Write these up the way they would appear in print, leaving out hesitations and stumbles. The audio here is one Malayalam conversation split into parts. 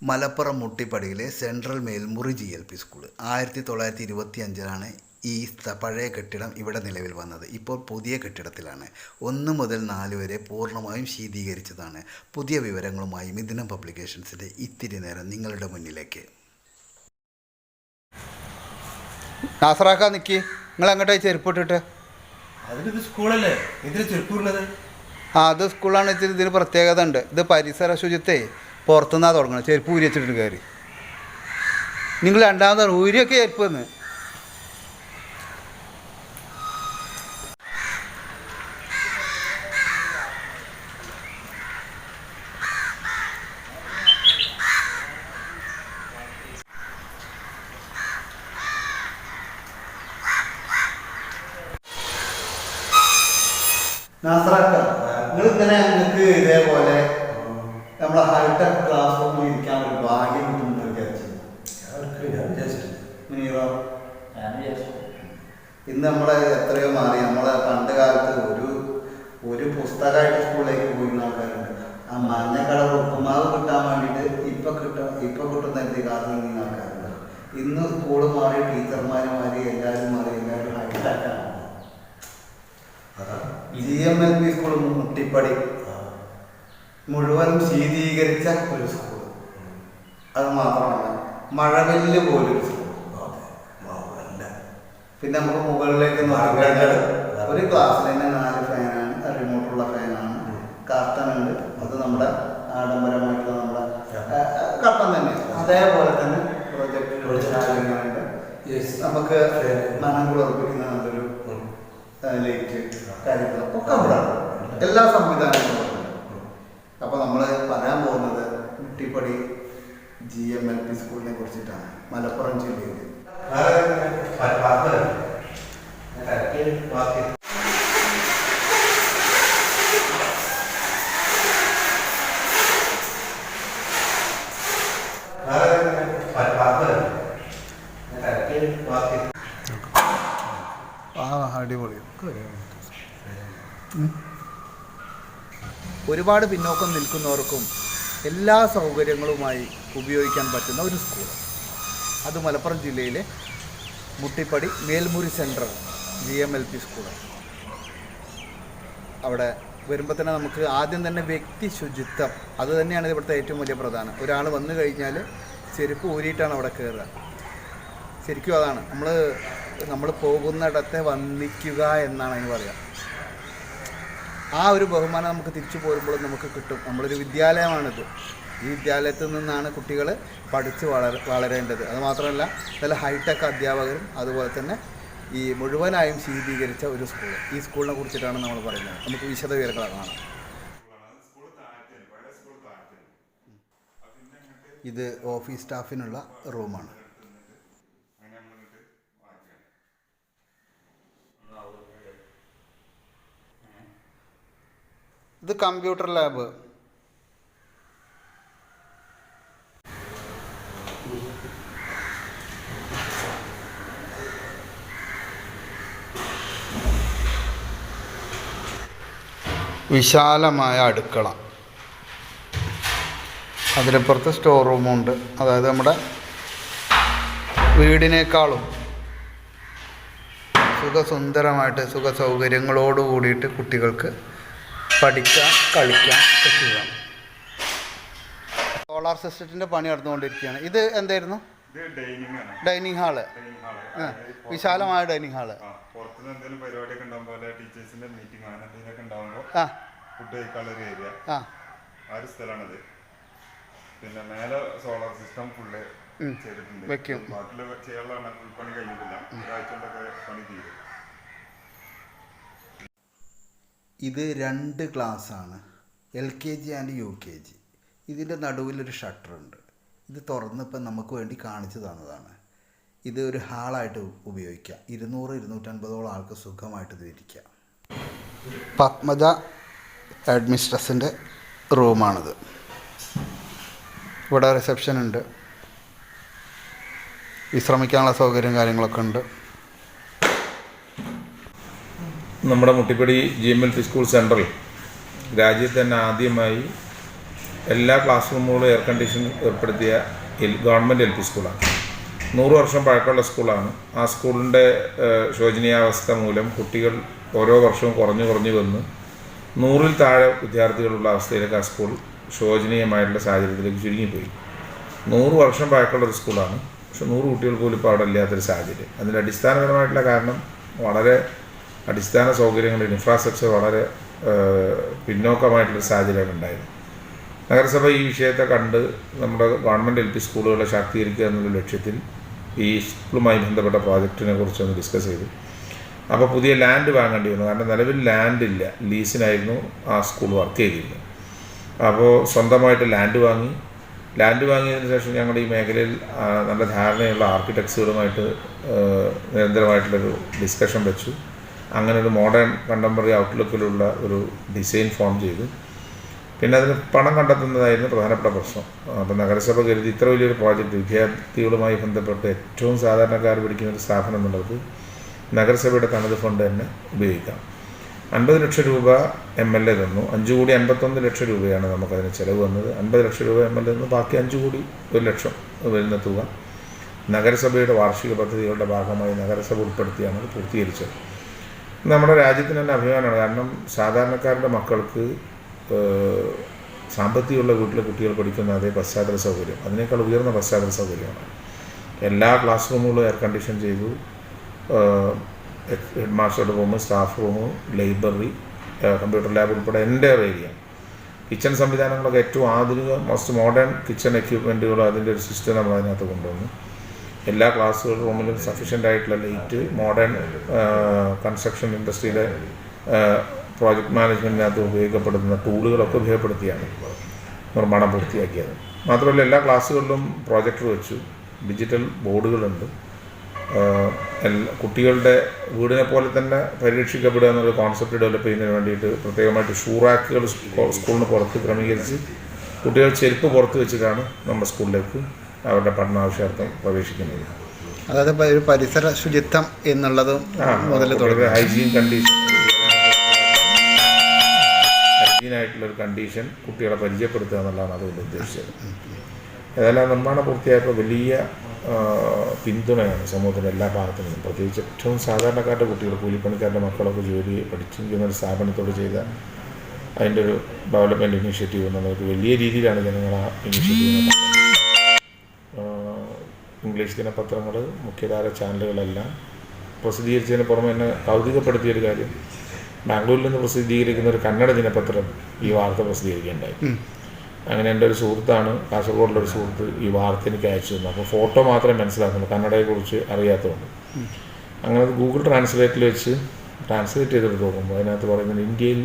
മലപ്പുറം മുട്ടിപ്പടിയിലെ സെൻട്രൽ മേൽമുറി GLP സ്കൂൾ 1925 ഈ പഴയ കെട്ടിടം ഇവിടെ നിലവിൽ വന്നത്. ഇപ്പോൾ പുതിയ കെട്ടിടത്തിലാണ്. 1 മുതൽ 4 വരെ പൂർണ്ണമായും ശീതീകരിച്ചതാണ്. പുതിയ വിവരങ്ങളുമായി മിഥുനം പബ്ലിക്കേഷൻസിൻ്റെ ഇത്തിരി നേരം നിങ്ങളുടെ മുന്നിലേക്ക്. നാസറാക്ക നിൽക്കി, നിങ്ങൾ അങ്ങോട്ടായി ചെരുപ്പിട്ടിട്ട്. അതിന് സ്കൂളല്ലേ, ഇതിന് ചെരുപ്പുള്ളത്? അത് സ്കൂളാണ്. ഇതിന് പ്രത്യേകത ഉണ്ട്. ഇത് പരിസര ശുചിത്വേ പുറത്തുനിന്നാണ് തുടങ്ങണം. ചെരുപ്പ് ഊരി വെച്ചിട്ട് കയറി. നിങ്ങൾ രണ്ടാമതാണ് ഊരിയൊക്കെ ചെരുപ്പ് എന്ന്. നാസറാക്ക, നിങ്ങളിങ്ങനെ ഞങ്ങൾക്ക് ഇതേപോലെ നമ്മളെ ഹൈടെക് ക്ലാസ് റൂമിൽ ഇരിക്കാൻ ഒരു ഭാഗ്യം കിട്ടുമെന്ന് വിചാരിച്ചു. ഇന്ന് നമ്മളെ എത്രയോ മാറി. നമ്മളെ പണ്ട് കാലത്ത് ഒരു പുസ്തകമായിട്ട് സ്കൂളിലേക്ക് പോയിരുന്ന ആൾക്കാരുണ്ട്. ആ മഞ്ഞക്കട ഉപ്പുമാവ് കിട്ടാൻ വേണ്ടിയിട്ട് ഇപ്പൊ കിട്ടുന്ന കാലത്ത് നീങ്ങുന്ന ആൾക്കാരുണ്ട്. ഇന്ന് സ്കൂള് മാറി, ടീച്ചർമാര് മാറി, എല്ലാവരും ഹൈടെക്കാണ്. GMLP സ്കൂൾ മുട്ടിപ്പടി മുഴുവനും ശീതീകരിച്ച ഒരു സ്കൂൾ. അത് മാത്രമല്ല, മഴവില്ല് പോലൊരു സ്കൂൾ. പിന്നെ നമുക്ക് മുകളിലേക്ക് നോക്കിക്കഴിഞ്ഞാൽ ഒരു ക്ലാസ്സിൽ തന്നെ 4 ഫാനാണ്, റിമോട്ടുള്ള ഫാനാണ്, കർട്ടൻ ഉണ്ട്. അത് നമ്മുടെ ആഡംബരമായിട്ടുള്ള നമ്മുടെ കർട്ടൻ തന്നെ. അതേപോലെ തന്നെ പ്രൊജക്ട് നമുക്ക് മനം കുളിർപ്പിക്കുന്ന നല്ലൊരു ലൈറ്റ് കാര്യങ്ങളൊക്കെ അവിടെ എല്ലാ സംവിധാനങ്ങളും. അപ്പോൾ നമ്മൾ പറയാൻ പോകുന്നത് മുട്ടിപ്പടി GMLP സ്കൂളിനെ കുറിച്ചിട്ടാണ്. മലപ്പുറം ജില്ലയിൽ അടിപൊളി. ഒരുപാട് പിന്നോക്കം നിൽക്കുന്നവർക്കും എല്ലാ സൗകര്യങ്ങളുമായി ഉപയോഗിക്കാൻ പറ്റുന്ന ഒരു സ്കൂൾ. അത് മലപ്പുറം ജില്ലയിലെ Muttippadi Melmuri central GMLP school. അവിടെ വരുമ്പോൾ തന്നെ നമുക്ക് ആദ്യം തന്നെ വ്യക്തി ശുചിത്വം, അത് തന്നെയാണ് ഇവിടുത്തെ ഏറ്റവും വലിയ പ്രധാനം. ഒരാൾ വന്നു കഴിഞ്ഞാൽ ചെരുപ്പ് ഊരിയിട്ടാണ് അവിടെ കയറുക. ശരിക്കും അതാണ് നമ്മൾ പോകുന്നിടത്തെ വന്നിക്കുക എന്നാണ് അതിന് പറയുക. ആ ഒരു ബഹുമാനം നമുക്ക് തിരിച്ചു പോരുമ്പോഴും നമുക്ക് കിട്ടും. നമ്മളൊരു വിദ്യാലയമാണിത്. ഈ വിദ്യാലയത്തിൽ നിന്നാണ് കുട്ടികൾ പഠിച്ച് വളരേണ്ടത്. അതുമാത്രമല്ല, നല്ല ഹൈടെക് അധ്യാപകരും അതുപോലെ തന്നെ ഈ മുഴുവനായും ശീതീകരിച്ച ഒരു സ്കൂൾ. ഈ സ്കൂളിനെ കുറിച്ചിട്ടാണ് നമ്മൾ പറയുന്നത്. നമുക്ക് വിശദവിവരങ്ങൾ കാണാം. ഇത് ഓഫീസ് സ്റ്റാഫിനുള്ള റൂമാണ്. ഇത് കമ്പ്യൂട്ടർ ലാബ്. വിശാലമായ അടുക്കള. അതിനപ്പുറത്ത് സ്റ്റോർ റൂമുണ്ട്. അതായത് നമ്മുടെ വീടിനേക്കാളും സുഖസുന്ദരമായിട്ട് സുഖസൗകര്യങ്ങളോട് കൂടിയിട്ട് കുട്ടികൾക്ക് പഠിക്കാം, കളിക്കാം ഒക്കെ ചെയ്യാം. സോളാർ സിസ്റ്റത്തിൻ്റെ പണി നടന്നുകൊണ്ടിരിക്കുകയാണ്. ഇത് എന്തായിരുന്നു? Dining hall. വിശാലമായ ഡൈനിങ് ഹാള്. പിന്നെ മേലെ സോളാർ സിസ്റ്റം ഫുള്ള് വെക്കും. പണി കഴിഞ്ഞിട്ടില്ല, ഒരാഴ്ച പണി തീരും. ഇത് 2 ക്ലാസ്സാണ്, LKG ആൻഡ് UKG. ഇതിൻ്റെ നടുവിലൊരു ഷട്ടറുണ്ട്. ഇത് തുറന്നിപ്പം നമുക്ക് വേണ്ടി കാണിച്ചു തന്നതാണ്. ഇത് ഒരു ഹാളായിട്ട് ഉപയോഗിക്കാം. 200-250 ആൾക്ക് സുഖമായിട്ട് ഇതിരിക്കാം. പത്മജ അഡ്മിനിസ്ട്രേഷൻ്റെ റൂമാണിത്. ഇവിടെ റിസപ്ഷൻ ഉണ്ട്, വിശ്രമിക്കാനുള്ള സൗകര്യം കാര്യങ്ങളൊക്കെ ഉണ്ട്. നമ്മുടെ മുട്ടിപ്പടി GMLP സ്കൂൾ സെൻട്രൽ രാജ്യത്ത് തന്നെ ആദ്യമായി എല്ലാ ക്ലാസ് റൂമുകളും എയർ കണ്ടീഷൻ ഏർപ്പെടുത്തിയ ഗവൺമെൻറ് LP സ്കൂളാണ്. 100 വർഷം പഴക്കമുള്ള സ്കൂളാണ്. ആ സ്കൂളിൻ്റെ ശോചനീയാവസ്ഥ മൂലം കുട്ടികൾ ഓരോ വർഷവും കുറഞ്ഞു വന്ന് 100-ൽ താഴെ വിദ്യാർത്ഥികളുള്ള അവസ്ഥയിലേക്ക് ആ സ്കൂൾ ശോചനീയമായിട്ടുള്ള സാഹചര്യത്തിലേക്ക് ചുരുങ്ങിപ്പോയി. 100 വർഷം പഴക്കമുള്ള ഒരു സ്കൂളാണ്. പക്ഷെ 100 കുട്ടികൾ പോലും ഇപ്പോൾ അവിടെ ഇല്ലാത്തൊരു സാഹചര്യം. അതിൻ്റെ അടിസ്ഥാനപരമായിട്ടുള്ള കാരണം വളരെ അടിസ്ഥാന സൗകര്യങ്ങളുടെ ഇൻഫ്രാസ്ട്രക്ചർ വളരെ പിന്നോക്കമായിട്ടുള്ള സാഹചര്യമാണ് ഉണ്ടായിരുന്നു. നഗരസഭ ഈ വിഷയത്തെ കണ്ട് നമ്മുടെ ഗവൺമെൻറ് LP സ്കൂളുകളെ ശാക്തീകരിക്കുക എന്നുള്ള ലക്ഷ്യത്തിൽ ഈ സ്കൂളുമായി ബന്ധപ്പെട്ട പ്രോജക്റ്റിനെ കുറിച്ചൊന്ന് ഡിസ്കസ് ചെയ്തു. അപ്പോൾ പുതിയ ലാൻഡ് വാങ്ങേണ്ടി വന്നു. കാരണം നിലവിൽ ലാൻഡില്ല, ലീസിനായിരുന്നു ആ സ്കൂൾ വർക്ക് ചെയ്തിരുന്നത്. അപ്പോൾ സ്വന്തമായിട്ട് ലാൻഡ് വാങ്ങിയതിന് ശേഷം ഞങ്ങളുടെ ഈ മേഖലയിൽ നല്ല ധാരണയുള്ള ആർക്കിടെക്ട്സുകളുമായിട്ട് നിരന്തരമായിട്ടുള്ളൊരു ഡിസ്കഷൻ വെച്ചു. അങ്ങനെ ഒരു മോഡേൺ കണ്ടംപററി ഔട്ട്ലുക്കിലുള്ള ഒരു ഡിസൈൻ ഫോം ചെയ്തു. പിന്നെ അതിന് പണം കണ്ടെത്തുന്നതായിരുന്നു പ്രധാനപ്പെട്ട പ്രശ്നം. അപ്പോൾ നഗരസഭ കരുതി ഇത്ര വലിയൊരു പ്രോജക്റ്റ് വിദ്യാർത്ഥികളുമായി ബന്ധപ്പെട്ട് ഏറ്റവും സാധാരണക്കാർ പിടിക്കുന്ന ഒരു സ്ഥാപനം എന്നുള്ളത് നഗരസഭയുടെ തനത് ഫണ്ട് തന്നെ ഉപയോഗിക്കാം. 50 ലക്ഷം രൂപ MLA തന്നു. 5 കോടി 51 ലക്ഷം രൂപയാണ് നമുക്കതിന് ചിലവ് വന്നത്. 50 ലക്ഷം രൂപ MLA തന്നു. ബാക്കി 5 കോടി 1 ലക്ഷം വരുന്ന തുക നഗരസഭയുടെ വാർഷിക പദ്ധതികളുടെ ഭാഗമായി നഗരസഭ ഉൾപ്പെടുത്തിയാണ് അത് പൂർത്തീകരിച്ചത്. നമ്മുടെ രാജ്യത്തിന് തന്നെ അഭിമാനമാണ്. കാരണം സാധാരണക്കാരുടെ മക്കൾക്ക് സാമ്പത്തികമുള്ള വീട്ടിലെ കുട്ടികൾ പഠിക്കുന്ന അതേ പശ്ചാത്തല സൗകര്യം, അതിനേക്കാൾ ഉയർന്ന പശ്ചാത്തല സൗകര്യമാണ്. എല്ലാ ക്ലാസ് റൂമുകളും എയർ കണ്ടീഷൻ ചെയ്തു. ഹെഡ് മാസ്റ്ററുടെ room, staff room, library, computer lab ഉൾപ്പെടെ എൻ്റെ ഏരിയ, കിച്ചൺ സംവിധാനങ്ങളൊക്കെ ഏറ്റവും ആധുനിക മോസ്റ്റ് മോഡേൺ കിച്ചൺ എക്യുപ്മെൻറ്റുകളും അതിൻ്റെ ഒരു സിസ്റ്റം നമ്മൾ അതിനകത്ത് കൊണ്ടുവന്നു. എല്ലാ ക്ലാസ് റൂമിലും സഫീഷ്യൻ്റ് ആയിട്ടുള്ള ലൈറ്റ്, മോഡേൺ കൺസ്ട്രക്ഷൻ ഇൻഡസ്ട്രിയിലെ പ്രോജക്റ്റ് മാനേജ്മെൻറ്റിനകത്ത് ഉപയോഗപ്പെടുത്തുന്ന ടൂളുകളൊക്കെ ഉപയോഗപ്പെടുത്തിയാണ് നിർമ്മാണം പൂർത്തിയാക്കിയത്. മാത്രമല്ല എല്ലാ ക്ലാസ്സുകളിലും പ്രൊജക്ടർ വെച്ചു, ഡിജിറ്റൽ ബോർഡുകളുണ്ട്. കുട്ടികളുടെ വീടിനെ പോലെ തന്നെ പരീക്ഷിക്കപ്പെടുക എന്നൊരു കോൺസെപ്റ്റ് ഡെവലപ്പ് ചെയ്യുന്നതിന് വേണ്ടിയിട്ട് പ്രത്യേകമായിട്ട് ഷൂറാക്കുകൾ സ്കൂളിന് പുറത്ത് ക്രമീകരിച്ച് കുട്ടികൾ ചെരുപ്പ് പുറത്ത് വെച്ചിട്ടാണ് നമ്മുടെ സ്കൂളിലേക്ക് അവരുടെ പഠനാവശ്യാർത്ഥം പ്രവേശിക്കുന്നത്. അതായത് ഒരു പരിസര ശുചിത്വം എന്നുള്ളതും മുതൽ തുടങ്ങി ഹൈജീനായിട്ടുള്ളൊരു കണ്ടീഷൻ കുട്ടികളെ പരിചയപ്പെടുത്തുക എന്നുള്ളതാണ് അതുകൊണ്ട് ഉദ്ദേശിച്ചത്. ഏതായാലും നിർമ്മാണം പൂർത്തിയായപ്പോൾ വലിയ പിന്തുണയാണ് സമൂഹത്തിൻ്റെ എല്ലാ ഭാഗത്തു നിന്നും. പ്രത്യേകിച്ച് ഏറ്റവും സാധാരണക്കാരുടെ കുട്ടികൾ, കൂലിപ്പണിക്കാരുടെ മക്കളൊക്കെ ജോലി പഠിച്ചിരിക്കുന്ന ഒരു സ്ഥാപനത്തോട് ചെയ്ത അതിൻ്റെ ഒരു ഡെവലപ്മെൻറ്റ് ഇനീഷ്യേറ്റീവ് എന്നുള്ളത് വലിയ രീതിയിലാണ് ജനങ്ങൾ ആ ഇനീഷ്യേറ്റീവ്. ഇംഗ്ലീഷ് ദിനപത്രങ്ങൾ, മുഖ്യധാര ചാനലുകളെല്ലാം പ്രസിദ്ധീകരിച്ചതിന് പുറമെ എന്നെ കൗതുകപ്പെടുത്തിയൊരു കാര്യം, ബാംഗ്ലൂരിൽ നിന്ന് പ്രസിദ്ധീകരിക്കുന്ന ഒരു കന്നഡ ദിനപത്രം ഈ വാർത്ത പ്രസിദ്ധീകരിക്കുകയുണ്ടായി. അങ്ങനെ എൻ്റെ ഒരു സുഹൃത്താണ്, കാസർഗോഡിലൊരു സുഹൃത്ത്, ഈ വാർത്ത എനിക്ക് അയച്ചു തന്നു. അപ്പോൾ ഫോട്ടോ മാത്രമേ മനസ്സിലാക്കുള്ളൂ, കന്നഡയെക്കുറിച്ച് അറിയാത്തതുകൊണ്ട്. അങ്ങനെ അത് ഗൂഗിൾ ട്രാൻസ്ലേറ്റിൽ വെച്ച് ട്രാൻസ്ലേറ്റ് ചെയ്തെടുത്ത് നോക്കുമ്പോൾ അതിനകത്ത് പറയുന്നത് ഇന്ത്യയിൽ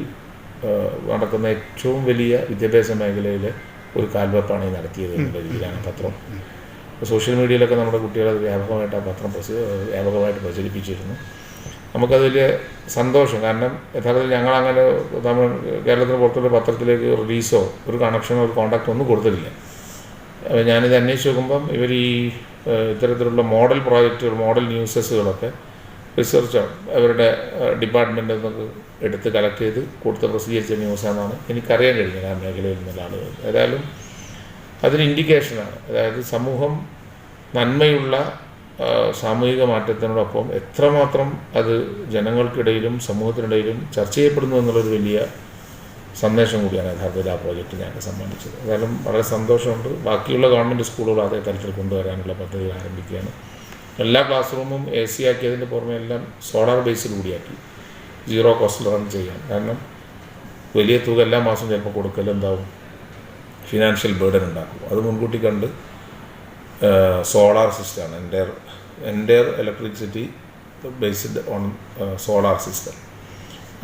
നടക്കുന്ന ഏറ്റവും വലിയ വിദ്യാഭ്യാസ മേഖലയിലെ ഒരു കാൽവെപ്പാണ് ഈ നടത്തിയത് എന്നുള്ള രീതിയിലാണ് പത്രം. സോഷ്യൽ മീഡിയയിലൊക്കെ നമ്മുടെ കുട്ടികളത് വ്യാപകമായിട്ട് ആ പത്രം വ്യാപകമായിട്ട് പ്രചരിപ്പിച്ചിരുന്നു. നമുക്കത് വലിയ സന്തോഷം. കാരണം യഥാർത്ഥത്തിൽ ഞങ്ങളങ്ങനെ നമ്മൾ കേരളത്തിന് പുറത്തുള്ള പത്രത്തിലേക്ക് റിലീസോ ഒരു കണക്ഷനോ ഒരു കോൺടാക്റ്റോ ഒന്നും കൊടുത്തിട്ടില്ല. ഞാനിത് അന്വേഷിച്ച് നോക്കുമ്പം ഇവർ ഈ ഇത്തരത്തിലുള്ള മോഡൽ പ്രോജക്റ്റുകൾ, മോഡൽ ന്യൂസസുകളൊക്കെ റിസർച്ച് അവരുടെ ഡിപ്പാർട്ട്മെൻറ്റിൽ നിന്നൊക്കെ എടുത്ത് കളക്ട് ചെയ്ത് കൊടുത്ത് പ്രസിദ്ധീകരിച്ച ന്യൂസാണെന്നാണ് എനിക്കറിയാൻ കഴിഞ്ഞത് ആ മേഖലയിൽ നിന്നുള്ള ആളുകൾ. ഏതായാലും അതൊരു ഇൻഡിക്കേഷനാണ്. അതായത് സമൂഹം നന്മയുള്ള സാമൂഹിക മാറ്റത്തിനോടൊപ്പം എത്രമാത്രം അത് ജനങ്ങൾക്കിടയിലും സമൂഹത്തിനിടയിലും ചർച്ച ചെയ്യപ്പെടുന്നു എന്നുള്ളൊരു വലിയ സന്ദേശം കൂടിയാണ് യഥാർത്ഥത്തിൽ ആ പ്രോജക്റ്റ് ഞങ്ങൾക്ക് സമ്മാനിച്ചത്. ഏതായാലും വളരെ സന്തോഷമുണ്ട്. ബാക്കിയുള്ള ഗവൺമെൻറ് സ്കൂളുകൾ അതേ തരത്തിൽ കൊണ്ടുവരാനുള്ള പദ്ധതികൾ ആരംഭിക്കുകയാണ്. എല്ലാ ക്ലാസ് റൂമും AC ആക്കിയതിൻ്റെ പുറമെ എല്ലാം സോളാർ ബേസിൽ കൂടിയാക്കി 0 കോസ്റ്റിൽ റൺ ചെയ്യാൻ. കാരണം വലിയ തുക എല്ലാ മാസവും ചിലപ്പോൾ കൊടുക്കൽ എന്താവും, ഫിനാൻഷ്യൽ ബേർഡൻ ഉണ്ടാക്കും. അത് മുൻകൂട്ടി കണ്ട് സോളാർ സിസ്റ്റമാണ്, entire electricity based on solar system.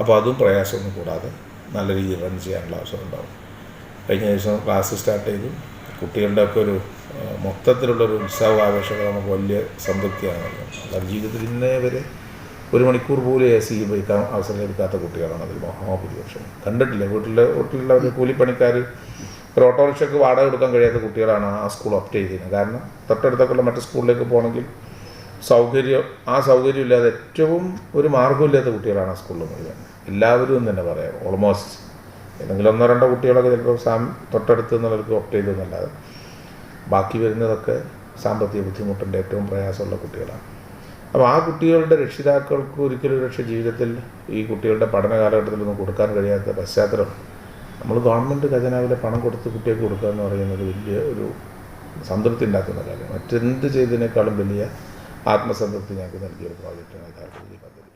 അപ്പോൾ അതും പ്രയാസമൊന്നും കൂടാതെ നല്ല രീതിയിൽ റൺ ചെയ്യാനുള്ള അവസരം ഉണ്ടാവും. കഴിഞ്ഞ ദിവസം ക്ലാസ് സ്റ്റാർട്ട് ചെയ്തു. കുട്ടികളുടെ ഒക്കെ ഒരു മൊത്തത്തിലുള്ളൊരു ഉത്സവാവേശങ്ങൾ നമുക്ക് വലിയ സംതൃപ്തിയാണ് നൽകുന്നത്. അവരുടെ ജീവിതത്തിൽ ഇന്നേ വരെ 1 മണിക്കൂർ പോലും AC ഉപയോഗിക്കാൻ അവസരം ലഭിക്കാത്ത കുട്ടികളാണ് അതിൽ മഹാഭൂരിപക്ഷം. കണ്ടിട്ടില്ല, വീട്ടിലുള്ള ഒരു കൂലിപ്പണിക്കാർ ഒരു ഓട്ടോറിക്ഷയ്ക്ക് വാടക കൊടുക്കാൻ കഴിയാത്ത കുട്ടികളാണ് ആ സ്കൂൾ ഓപ്റ്റ് ചെയ്തിരുന്നത്. കാരണം തൊട്ടടുത്തൊക്കെയുള്ള മറ്റു സ്കൂളിലേക്ക് പോകണമെങ്കിൽ ആ സൗകര്യം ഇല്ലാതെ ഏറ്റവും ഒരു മാർഗ്ഗമില്ലാത്ത കുട്ടികളാണ് ആ സ്കൂളിൽ മുഴുവൻ. എല്ലാവരും തന്നെ പറയാം, ഓൾമോസ്റ്റ് ഏതെങ്കിലും 1-2 കുട്ടികളൊക്കെ ചിലപ്പോൾ തൊട്ടടുത്ത് എന്നുള്ളവർക്ക് ഓപ്റ്റ് ചെയ്തെന്നല്ലാതെ ബാക്കി വരുന്നതൊക്കെ സാമ്പത്തിക ബുദ്ധിമുട്ടിൻ്റെ ഏറ്റവും പ്രയാസമുള്ള കുട്ടികളാണ്. അപ്പോൾ ആ കുട്ടികളുടെ രക്ഷിതാക്കൾക്ക് ഒരിക്കലും രക്ഷ ജീവിതത്തിൽ ഈ കുട്ടികളുടെ പഠന കാലഘട്ടത്തിലൊന്നും കൊടുക്കാൻ കഴിയാത്ത പശ്ചാത്തലം നമ്മൾ ഗവൺമെൻറ് ഖജനാവിലെ പണം കൊടുത്ത് കുട്ടികൾക്ക് കൊടുക്കുക എന്ന് പറയുന്നത് വലിയ ഒരു സംതൃപ്തി ഉണ്ടാക്കുന്ന കാര്യം. മറ്റെന്ത് ചെയ്തതിനേക്കാളും വലിയ ആത്മസംതൃപ്തി ഞങ്ങൾക്ക് നൽകിയൊരു പ്രോജക്റ്റാണ് യഥാർത്ഥത്തിൽ ഈ പദ്ധതി.